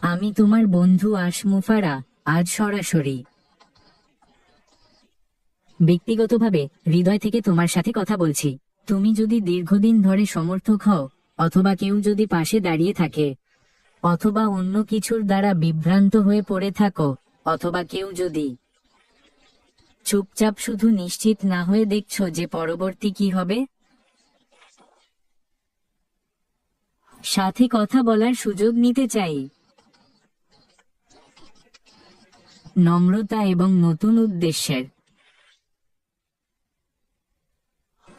আমি তোমার বন্ধু আশমুফারা, আজ সরাসরি ব্যক্তিগতভাবে হৃদয় থেকে তোমার সাথে কথা বলছি। তুমি যদি দীর্ঘদিন ধরে সমর্থক হও, অথবা কেউ যদি পাশে দাঁড়িয়ে থাকে, অথবা অন্য কিছুর দ্বারা বিভ্রান্ত হয়ে পড়ে থাকো, অথবা কেউ যদি চুপচাপ শুধু নিশ্চিত না হয়ে দেখছো যে পরবর্তী কি হবে, সাথে কথা বলার সুযোগ নিতে চাই। নম্রতা এবং নতুন উদ্দেশ্যের।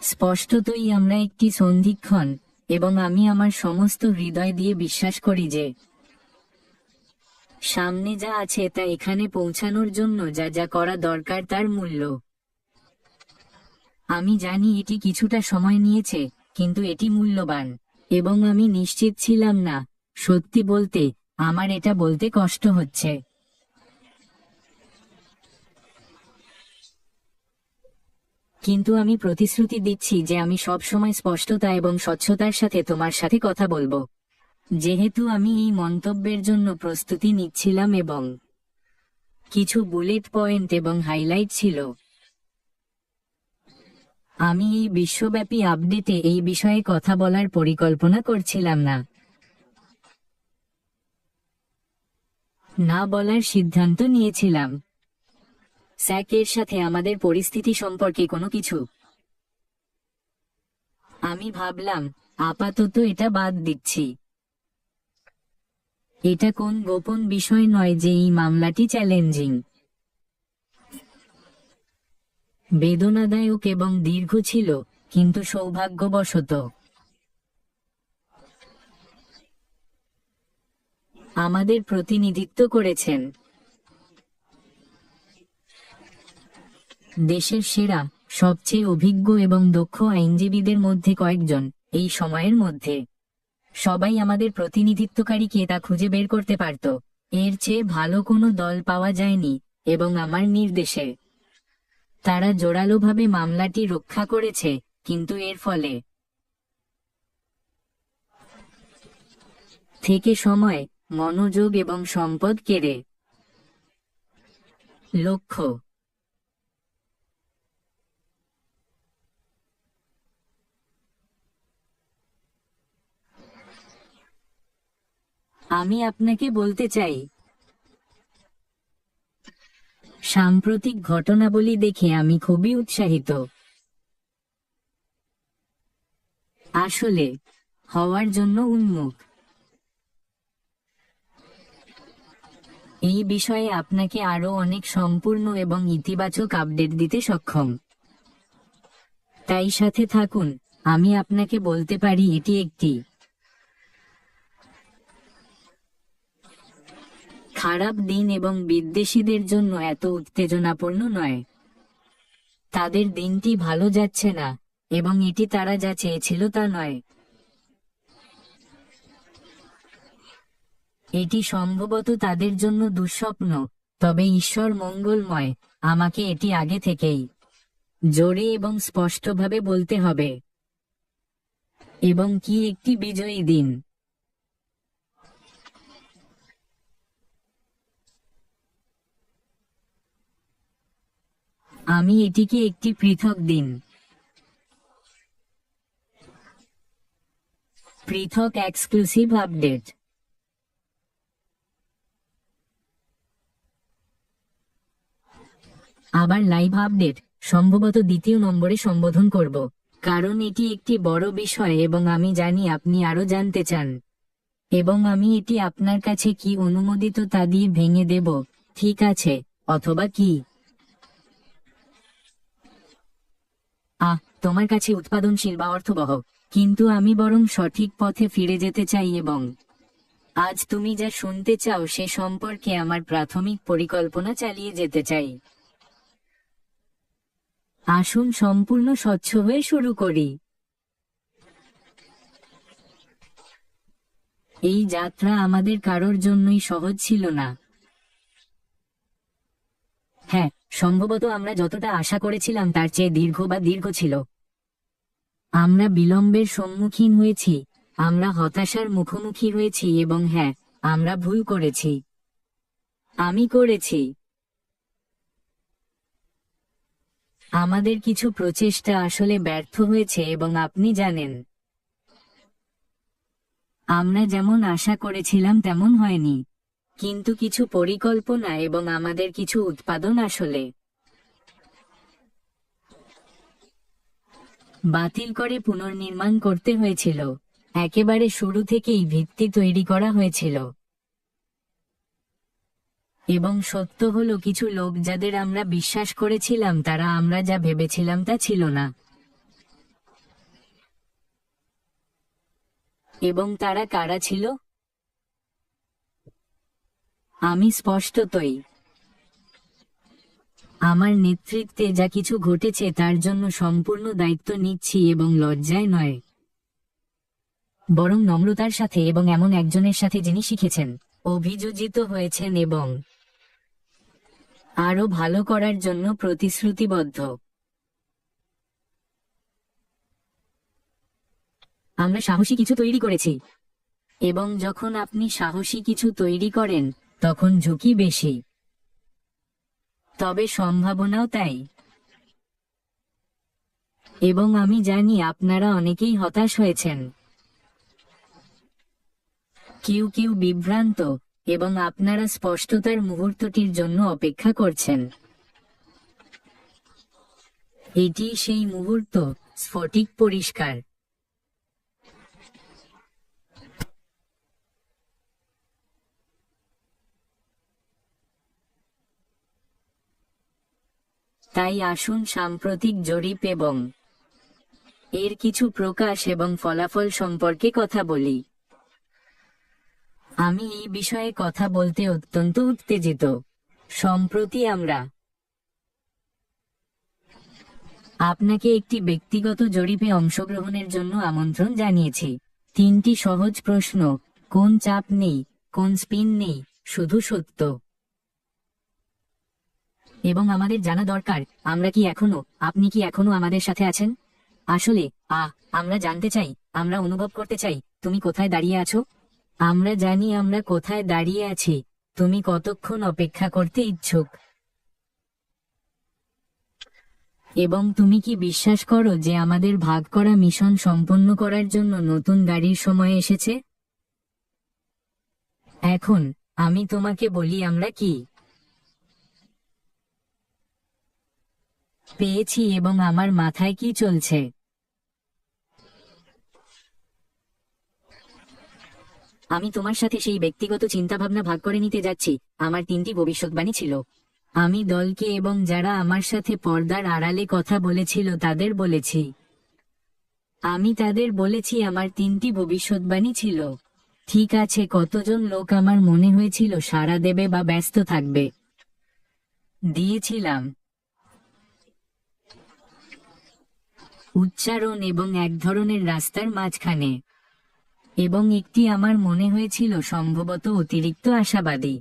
স্পষ্টতই আমরা একটি সন্ধিক্ষণ, এবং আমি আমার সমস্ত হৃদয় দিয়ে বিশ্বাস করি যে সামনে যা আছে তা এখানে পৌঁছানোর জন্য যা যা করা দরকার তার মূল্য। আমি জানি এটি কিছুটা সময় নিয়েছে, কিন্তু এটি মূল্যবান, এবং আমি নিশ্চিত ছিলাম না। সত্যি বলতে, আমার এটা বলতে কষ্ট হচ্ছে। কিন্তু আমি প্রতিশ্রুতি দিচ্ছি যে আমি সব সময় স্পষ্টতা এবং স্বচ্ছতার সাথে তোমার সাথে কথা বলবো। যেহেতু আমি এই মন্তব্যের জন্য প্রস্তুতি নিচ্ছিলাম এবং কিছু বুলেট পয়েন্ট এবং হাইলাইট ছিল, আমি এই বিশ্বব্যাপী আপডেটে এই বিষয়ে কথা বলার পরিকল্পনা করছিলাম না। না বলার সিদ্ধান্ত নিয়েছিলাম। স্যাকের সাথে আমাদের পরিস্থিতি সম্পর্কে কোনো কিছু। আমি ভাবলাম, আপাতত এটা বাদ দিচ্ছি। এটা কোন গোপন বিষয় নয় যে এই মামলাটি চ্যালেঞ্জিং, বেদনাদায়ক এবং দীর্ঘ ছিল, কিন্তু সৌভাগ্যবশত আমাদের প্রতিনিধিত্ব করেছেন দেশের সেরা, সবচেয়ে অভিজ্ঞ এবং দক্ষ আইনজীবীদের মধ্যে কয়েকজন। এই সময়ের মধ্যে সবাই আমাদের প্রতিনিধিত্বকারীকে তা খুঁজে বের করতে পারত। এর চেয়ে ভালো কোনো দল পাওয়া যায়নি, এবং আমার নির্দেশে তারা জোরালোভাবে মামলাটি রক্ষা করেছে, কিন্তু এর ফলে থেকে সময়, মনোযোগ এবং সম্পদ কেড়ে। লক্ষ্য। আমি আপনাকে বলতে চাই, সাম্প্রতিক ঘটনাবলী দেখে আমি খুবই উৎসাহিত। আসলে হওয়ার জন্য উন্মুখ। এই বিষয়ে আপনাকে আরো অনেক সম্পূর্ণ এবং ইতিবাচক আপডেট দিতে সক্ষম। তাই সাথে থাকুন। আমি আপনাকে বলতে পারি এটি একটি খারাপ দিন এবং বিদ্বেষীদের জন্য এত উত্তেজনাপূর্ণ নয়। তাদের দিনটি ভালো যাচ্ছে না, এবং এটি তারা যা চেয়েছিল তা নয়। এটি সম্ভবত তাদের জন্য দুঃস্বপ্ন, তবে ঈশ্বর মঙ্গলময়। আমাকে এটি আগে থেকেই জোরে এবং স্পষ্টভাবে বলতে হবে। এবং কি একটি বিজয়ী দিন! আমি এটিকে একটি পৃথক দিন, পৃথক এক্সক্লুসিভ আপডেট। আবার লাইভ আপডেট, সম্ভবত দ্বিতীয় নম্বরে সম্বোধন করব, কারণ এটি একটি বড় বিষয় এবং আমি জানি আপনি আরো জানতে চান। এবং আমি এটি আপনার কাছে কি অনুমোদিত তা দিয়ে ভেঙে দেব, ঠিক আছে, অথবা কি তোমার কাছে উৎপাদনশীল বা অর্থবহ, কিন্তু আমি বরং সঠিক পথে ফিরে যেতে চাই এবং আজ তুমি যা শুনতে চাও সে সম্পর্কে আমার প্রাথমিক পরিকল্পনা চালিয়ে যেতে চাই। আসুন সম্পূর্ণ স্বচ্ছ হয়ে শুরু করি। এই যাত্রা আমাদের কারোর জন্যই সহজ ছিল না। হ্যাঁ, সম্ভবত আমরা যতটা আশা করেছিলাম তার চেয়ে দীর্ঘ ছিল। আমরা বিলম্বের সম্মুখীন হয়েছি, আমরা হতাশার মুখোমুখি হয়েছি, এবং হ্যাঁ, আমরা ভুল করেছি। আমি করেছি। আমাদের কিছু প্রচেষ্টা আসলে ব্যর্থ হয়েছে এবং আপনি জানেন, আমরা যেমন আশা করেছিলাম তেমন হয়নি। কিন্তু কিছু পরিকল্পনা এবং আমাদের কিছু উৎপাদন আসলে বাতিল করে পুনর্নির্মাণ করতে হয়েছিল। একেবারে শুরু থেকেই ভিত্তি তৈরি করা হয়েছিল। এবং সত্য হলো কিছু লোক যাদের আমরা বিশ্বাস করেছিলাম তারা আমরা যা ভেবেছিলাম তা ছিল না। এবং তারা কারা ছিল? আমি স্পষ্টতই আমার নেতৃত্বে যা কিছু ঘটেছে তার জন্য সম্পূর্ণ দায়িত্ব নিচ্ছি এবং লজ্জায় নয়, বরং নম্রতার সাথে এবং এমন একজনের সাথে যিনি শিখেছেন, অভিযোজিত হয়েছেন এবং আরো ভালো করার জন্য প্রতিশ্রুতিবদ্ধ। আমরা সাহসী কিছু তৈরি করেছি। এবং যখন আপনি সাহসী কিছু তৈরি করেন তখন ঝুঁকি বেশি, তবে সম্ভাবনাও তাই। এবং আমি জানি আপনারা অনেকেই হতাশ হয়েছেন, কেউ কেউ বিভ্রান্ত, এবং আপনারা স্পষ্টতার মুহূর্তটির জন্য অপেক্ষা করছেন। এটি সেই মুহূর্ত, স্ফটিক পরিষ্কার। তাই আসুন সাম্প্রতিক জরিপ এবং এর কিছু প্রকাশ এবং ফলাফল সম্পর্কে কথা বলি। আমি এই বিষয়ে কথা বলতে অত্যন্ত উত্তেজিত। সম্প্রতি আমরা আপনাকে একটি ব্যক্তিগত জরিপে অংশগ্রহণের জন্য আমন্ত্রণ জানিয়েছি। 3টি সহজ প্রশ্ন, কোন চাপ নেই, কোন স্পিন নেই, শুধু সত্য। এবং আমাদের জানা দরকার, আপনি কি এখনো আমাদের সাথে আছেন? আসলে আমরা জানতে চাই, আমরা অনুভব করতে চাই, তুমি কোথায় দাঁড়িয়ে আছো? আমরা জানি আমরা কোথায় দাঁড়িয়ে আছি। তুমি কতক্ষণ অপেক্ষা করতে ইচ্ছুক? এবং তুমি কি বিশ্বাস করো যে আমাদের ভাগ করা মিশন সম্পন্ন করার জন্য নতুন গাড়ির সময় এসেছে? এখন আমি তোমাকে বলি আমরা কি পেয়েছি এবং আমার মাথায় কি চলছে। আমি তোমার সাথে সেই ব্যক্তিগত চিন্তাভাবনা ভাগ করে নিতে যাচ্ছি। আমার 3টি ভবিষ্যৎবাণী ছিল। আমি দলকে এবং যারা আমার সাথে পর্দার আড়ালে কথা বলেছিল তাদের বলেছি। আমি তাদের বলেছি আমার 3টি ভবিষ্যৎবাণী ছিল। ঠিক আছে, কতজন লোক আমার মনে হয়েছিল সাড়া দেবে বা ব্যস্ত থাকবে? দিয়েছিলাম উচ্চারণ এবং এক ধরনের রাস্তার মাঝখানে, এবং একটি আমার মনে হয়েছিল সম্ভবত অতিরিক্ত আশাবাদী।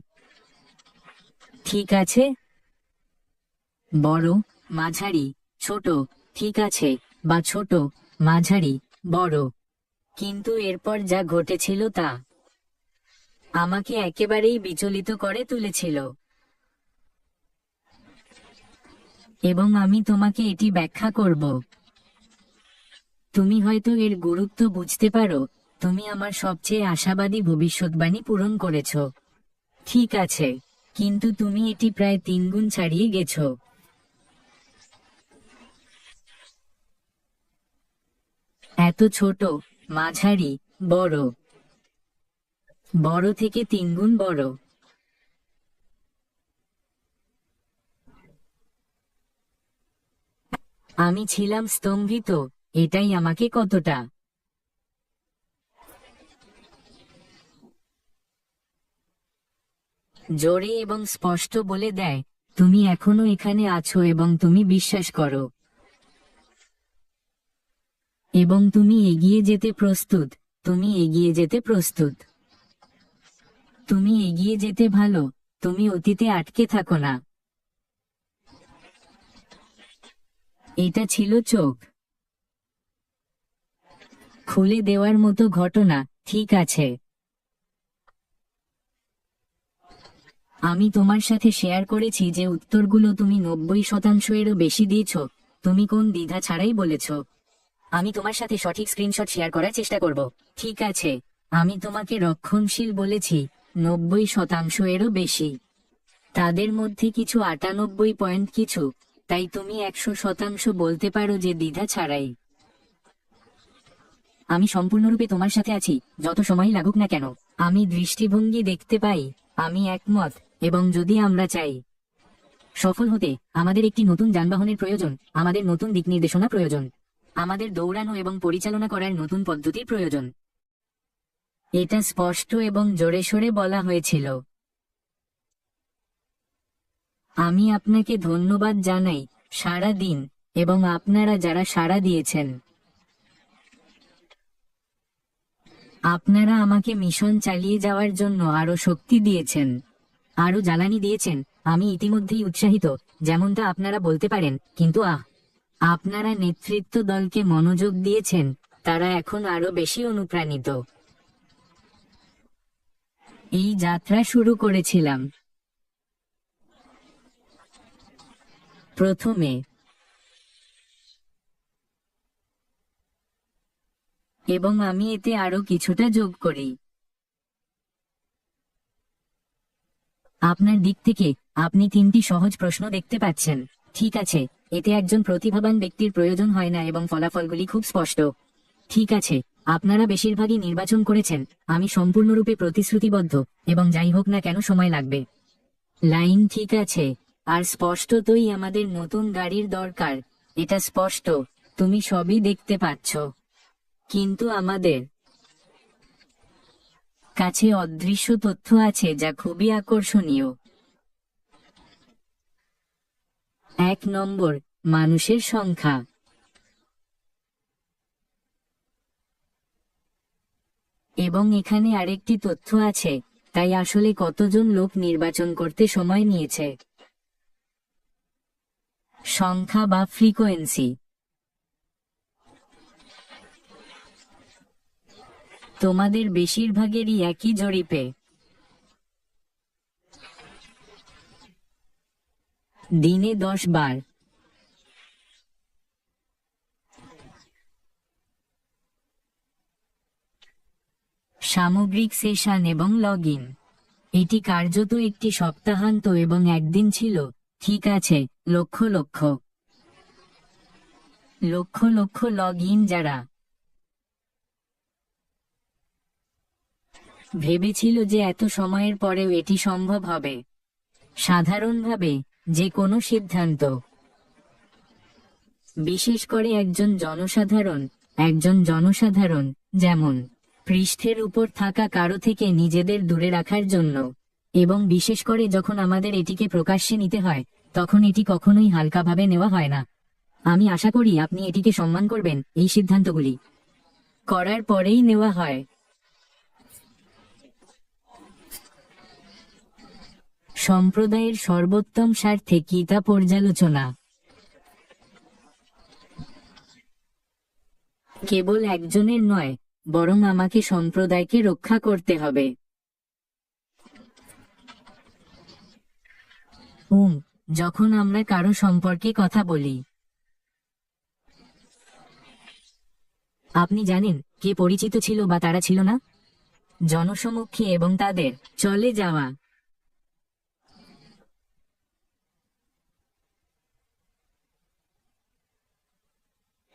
ঠিক আছে, বড়, মাঝারি, ছোট, ঠিক আছে, বা ছোট, মাঝারি, বড়। কিন্তু এরপর যা ঘটেছিল তা আমাকে একেবারেই বিচলিত করে তুলেছিল। এবং আমি তোমাকে এটি ব্যাখ্যা করব। তুমি হয়তো এর গুরুত্ব বুঝতে পারো। তুমি আমার সবচেয়ে আশাবাদী ভবিষ্যৎবাণী পূরণ করেছ। ঠিক আছে, কিন্তু তুমি এটি প্রায় 3 গুণ ছাড়িয়ে গেছো। এত ছোট, মাঝারি, বড়। বড় থেকে 3 গুণ বড়। আমি ছিলাম স্তম্ভিত। এটাই আমাকে কতটা জোরে এবং স্পষ্ট বলে দেয়, তুমি এখনো এখানে আছো এবং তুমি বিশ্বাস করো। এবং তুমি এগিয়ে যেতে প্রস্তুত। তুমি এগিয়ে যেতে প্রস্তুত। তুমি এগিয়ে যেতে ভালো। তুমি অতীতে আটকে থাকো না। এটা ছিল চোখ খুলে দেওয়ার মতো ঘটনা, ঠিক আছে? আমি তোমার সাথে শেয়ার করেছি যে উত্তরগুলো তুমি 90%-এরও বেশি দিয়েছ। তুমি কোন দ্বিধা ছাড়াই বলেছ। আমি তোমার সাথে সঠিক স্ক্রিনশট শেয়ার করার চেষ্টা করব। ঠিক আছে, আমি তোমাকে রক্ষণশীল বলেছি 90%-এরও বেশি। তাদের মধ্যে কিছু 98 পয়েন্ট কিছু, তাই তুমি 100% বলতে পারো যে দ্বিধা ছাড়াই। আমি সম্পূর্ণরূপে তোমার সাথে আছি, যত সময় লাগুক না কেন। আমি দৃষ্টিভঙ্গি দেখতে পাই, আমি একমত, এবং যদি আমরা চাই সফল হতে, আমাদের একটি নতুন যানবাহনের প্রয়োজন, আমাদের নতুন দিক নির্দেশনা প্রয়োজন, আমাদের দৌড়ানো এবং পরিচালনা করার নতুন পদ্ধতির প্রয়োজন। এটা স্পষ্ট এবং জোরে সোরে বলা হয়েছিল। আমি আপনাকে ধন্যবাদ জানাই সারা দিন, এবং আপনারা যারা সাড়া দিয়েছেন। আপনারা আমাকে মিশন চালিয়ে যাওয়ার জন্য আরো শক্তি দিয়েছেন, আরো জ্বালানি দিয়েছেন। আমি ইতিমধ্যেই উৎসাহিত, যেমনটা আপনারা বলতে পারেন, কিন্তু আপনারা নেতৃত্ব দলকে মনোযোগ দিয়েছেন, তারা এখন আরো বেশি অনুপ্রাণিত। এই যাত্রা শুরু করেছিলাম প্রথমে, এবং আমি এতে আরো কিছুটা যোগ করি। আপনার দিক থেকে আপনি 3টি সহজ প্রশ্ন দেখতে পাচ্ছেন। ঠিক আছে, এতে একজন প্রতিভাবান ব্যক্তির প্রয়োজন হয় না এবং ফলাফলগুলি খুব স্পষ্ট। ঠিক আছে, আপনারা বেশিরভাগই নির্বাচন করেছেন। আমি সম্পূর্ণরূপে প্রতিশ্রুতিবদ্ধ, এবং যাই হোক না কেন সময় লাগবে। লাইন ঠিক আছে, আর স্পষ্টতই আমাদের নতুন গাড়ির দরকার। এটা স্পষ্ট, তুমি সবই দেখতে পাচ্ছ। কিন্তু আমাদের কাছে অদৃশ্য তথ্য আছে যা খুবই আকর্ষণীয়। 1 নম্বর, মানুষের সংখ্যা। এবং এখানে আরেকটি তথ্য আছে, তাই আসলে কতজন লোক নির্বাচন করতে সময় নিয়েছে। সংখ্যা বা ফ্রিকোয়েন্সি। তোমাদের বেশিরভাগেরই একই জরিপে দিনে 10 বার। সামগ্রিক সেশন এবং লগ ইন। এটি কার্যত একটি সপ্তাহান্ত এবং একদিন ছিল। ঠিক আছে, লক্ষ লক্ষ লক্ষ লক্ষ লগ ইন, যারা ভেবেছিল যে এত সময়ের পরেও এটি সম্ভব হবে। সাধারণভাবে যে কোনো সিদ্ধান্ত, বিশেষ করে একজন জনসাধারণ, যেমন পৃষ্ঠের উপর থাকা কারো থেকে নিজেদের দূরে রাখার জন্য, এবং বিশেষ করে যখন আমাদের এটিকে প্রকাশ্যে নিতে হয়, তখন এটি কখনোই হালকাভাবে নেওয়া হয় না। আমি আশা করি আপনি এটিকে সম্মান করবেন। এই সিদ্ধান্তগুলি করার পরেই নেওয়া হয়। সম্প্রদায়ের সর্বোত্তম স্বার্থে গীতা পর্যালোচনা। কেবল একজনের নয়, বরং আমাকে সম্প্রদায়কে রক্ষা করতে হবে। যখন আমরা কারো সম্পর্কে কথা বলি, আপনি জানেন কে পরিচিত ছিল বা তারা ছিল না। জনসমক্ষে এবং তাদের চলে যাওয়া।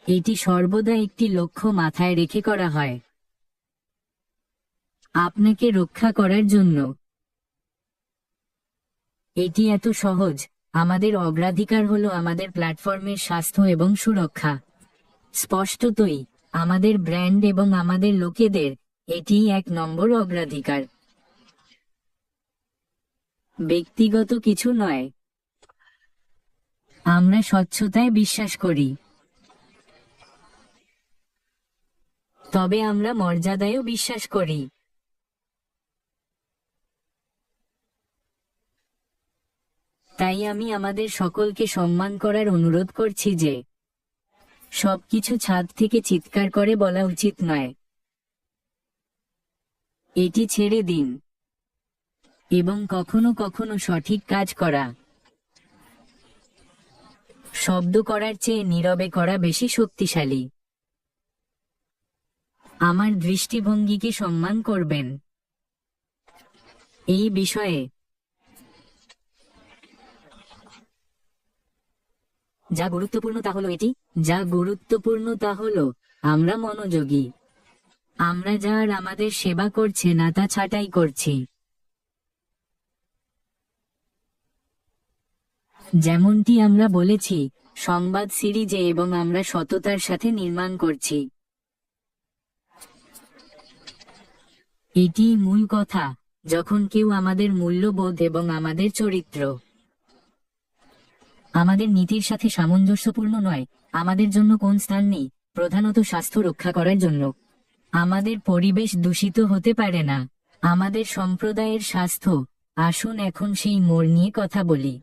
এটি সর্বদা একটি লক্ষ্য মাথায় রেখে করা হয়, আপনাকে রক্ষা করার জন্য। এটি এত সহজ। আমাদের অগ্রাধিকার হলো আমাদের প্ল্যাটফর্মের স্বাস্থ্য এবং সুরক্ষা। স্পষ্টতই আমাদের ব্র্যান্ড এবং আমাদের লোকেদের এটি 1 নম্বর অগ্রাধিকার। ব্যক্তিগত কিছু নয়। আমরা স্বচ্ছতায় বিশ্বাস করি, তবে আমরা মর্যাদায়ও বিশ্বাস করি। তাই আমি আমাদের সকলকে সম্মান করার অনুরোধ করছি যে সবকিছু ছাদ থেকে চিৎকার করে বলা উচিত নয়। এটি ছেড়ে দিন। এবং কখনো কখনো সঠিক কাজ করা। শব্দ করার চেয়ে নীরবে করা বেশি শক্তিশালী। আমার দৃষ্টিভঙ্গিকে সম্মান করবেন। এই বিষয়ে যা গুরুত্বপূর্ণ তা হলো এটি, যা গুরুত্বপূর্ণ তা হলো আমরা মনোযোগী। আমরা যার আমাদের সেবা করছে না তা ছাঁটাই করছি। যেমনটি আমরা বলেছি সংবাদ সিরিজে, এবং আমরা সততার সাথে নির্মাণ করছি। এটি মূল কথা, যখন কেউ আমাদের মূল্যবোধ এবং আমাদের চরিত্র আমাদের নীতির সাথে সামঞ্জস্যপূর্ণ নয়, আমাদের জন্য কোন স্থান নেই, প্রধানত স্বাস্থ্য রক্ষা করার জন্য। আমাদের পরিবেশ দূষিত হতে পারে না, আমাদের সম্প্রদায়ের স্বাস্থ্য। আসুন এখন সেই মোড় নিয়ে কথা বলি।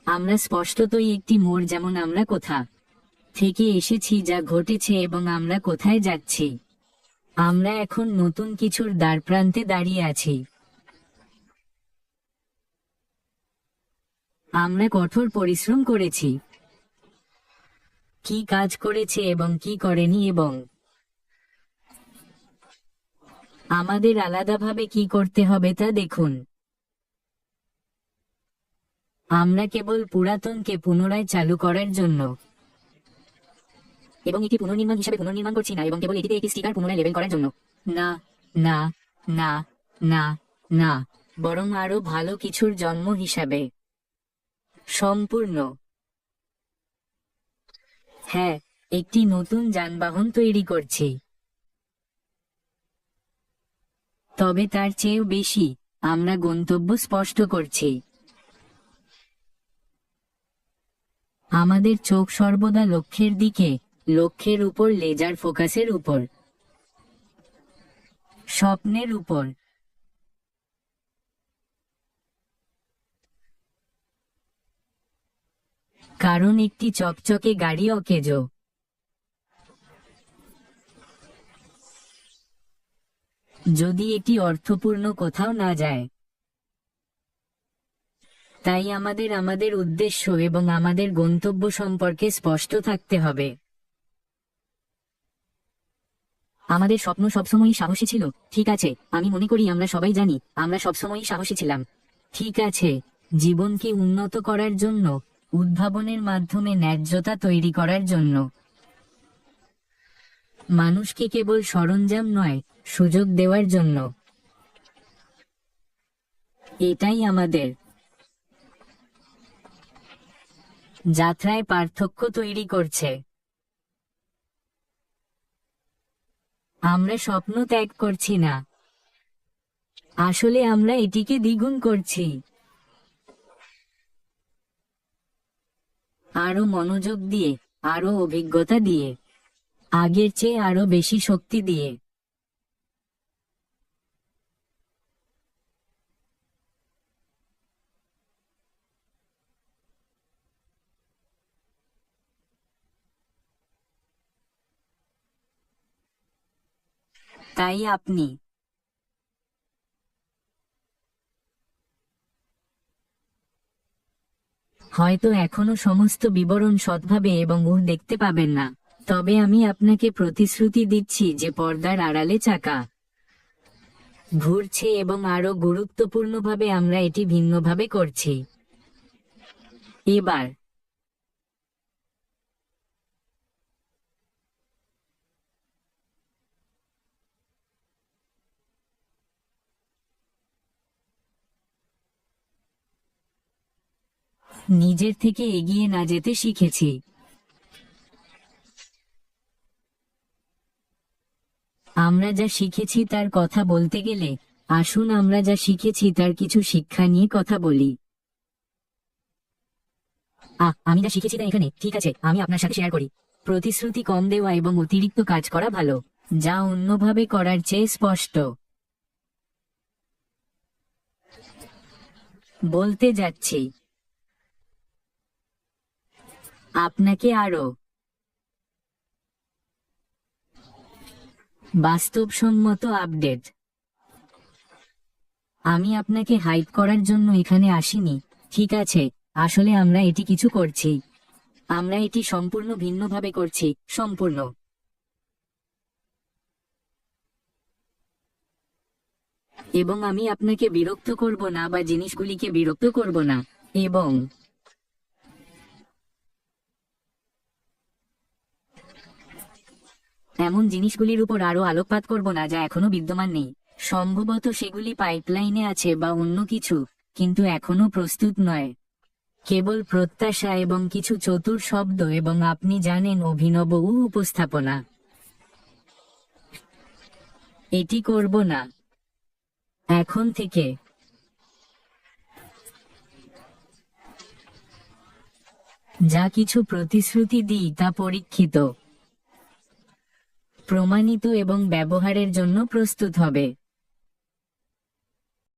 আমরা স্পষ্টতই একটি মোড়, যেমন আমরা কোথা থেকে এসেছি, যা ঘটেছে এবং আমরা কোথায় যাচ্ছি। আমরা এখন নতুন কিছুর দ্বারপ্রান্তে দাঁড়িয়ে আছি। আমরা কঠোর পরিশ্রম করেছি, কি কাজ করেছে এবং কি করেনি, এবং আমাদের আলাদাভাবে কি করতে হবে তা দেখুন। আমরা কেবল পুরাতনকে পুনরায় চালু করার জন্য এবং এটি পুনর্নির্মাণ হিসাবে পুনর্নির্মাণ করছি না, এবং কেবল এটিতে একটি স্টিকার পুনরায় লেবেল করার জন্য না, না, না, না, না, বরং আরো ভালো কিছুর জন্ম হিসাবে। সম্পূর্ণ। হ্যাঁ, একটি নতুন যানবাহন তৈরি করছি, তবে তার চেয়েও বেশি আমরা গন্তব্য স্পষ্ট করছি। আমাদের চোখ সর্বদা লক্ষ্যের দিকে, লক্ষ্যের উপর, লেজার ফোকাসের উপর, স্বপ্নের উপর। কারণ একটি চকচকে গাড়ি অকেজো যদি এটি অর্থপূর্ণ কোথাও না যায়। তাই আমাদের আমাদের উদ্দেশ্য এবং আমাদের গন্তব্য সম্পর্কে স্পষ্ট থাকতে হবে। আমাদের স্বপ্ন সবসময়ই সাহসী ছিল, ঠিক আছে। আমি মনে করি আমরা সবাই জানি আমরা সবসময়ই সাহসী ছিলাম, ঠিক আছে। জীবনকে উন্নত করার জন্য, উদ্ভাবনের মাধ্যমে ন্যায্যতা তৈরি করার জন্য, মানুষকে কেবল সরঞ্জাম নয়, সুযোগ দেওয়ার জন্য। এটাই আমাদের যাত্রায় পার্থক্য তৈরি করছে। আমরা স্বপ্ন ত্যাগ করছি না, আসলে আমরা এটিকে দ্বিগুণ করছি। আরো মনোযোগ দিয়ে, আরো অভিজ্ঞতা দিয়ে, আগের চেয়ে আরো বেশি শক্তি দিয়ে। তাই আপনি হয়তো এখনো সমস্ত বিবরণ সৎভাবে এবং দেখতে পাবেন না, তবে আমি আপনাকে প্রতিশ্রুতি দিচ্ছি যে পর্দার আড়ালে চাকা ঘুরছে, এবং আরো গুরুত্বপূর্ণভাবে আমরা এটি ভিন্নভাবে করছি। এবার নিজের থেকে এগিয়ে না যেতে শিখেছি। আমরা যা শিখেছি তার কথা বলতে গেলে, আসুন আমরা যা শিখেছি তার কিছু শিক্ষা নিয়ে কথা বলি। আমি যা শিখেছি তা এখানে, ঠিক আছে, আমি আপনার সাথে শেয়ার করি। প্রতিশ্রুতি কম দেওয়া এবং অতিরিক্ত কাজ করা ভালো, যা অন্যভাবে করার চেয়ে স্পষ্ট। বলতে যাচ্ছি আপনাকে আরো বাস্তবসম্মত আপডেট আমি আপনাকে হাইপ করার জন্য এখানে আসিনি। ঠিক আছে, আসলে আমরা এটি কিছু করছি। আমরা এটি সম্পূর্ণ ভিন্নভাবে করছি, সম্পূর্ণ। এবং আমি আপনাকে বিরক্ত করব না বা জিনিসগুলিকে বিরক্ত করব না, এবং এমন জিনিসগুলির উপর আরো আলোকপাত করব না যা এখনো বিদ্যমান নেই। সম্ভবত সেগুলি পাইপলাইনে আছে বা অন্য কিছু, কিন্তু এখনো প্রস্তুত নয়। কেবল প্রত্যাশা এবং কিছু চতুর শব্দ এবং আপনি জানেন অভিনব উপস্থাপনা। এটি করব না এখন থেকে। যা কিছু প্রতিশ্রুতি দিই তা পরীক্ষিত, প্রমাণিত এবং ব্যবহারের জন্য প্রস্তুত হবে।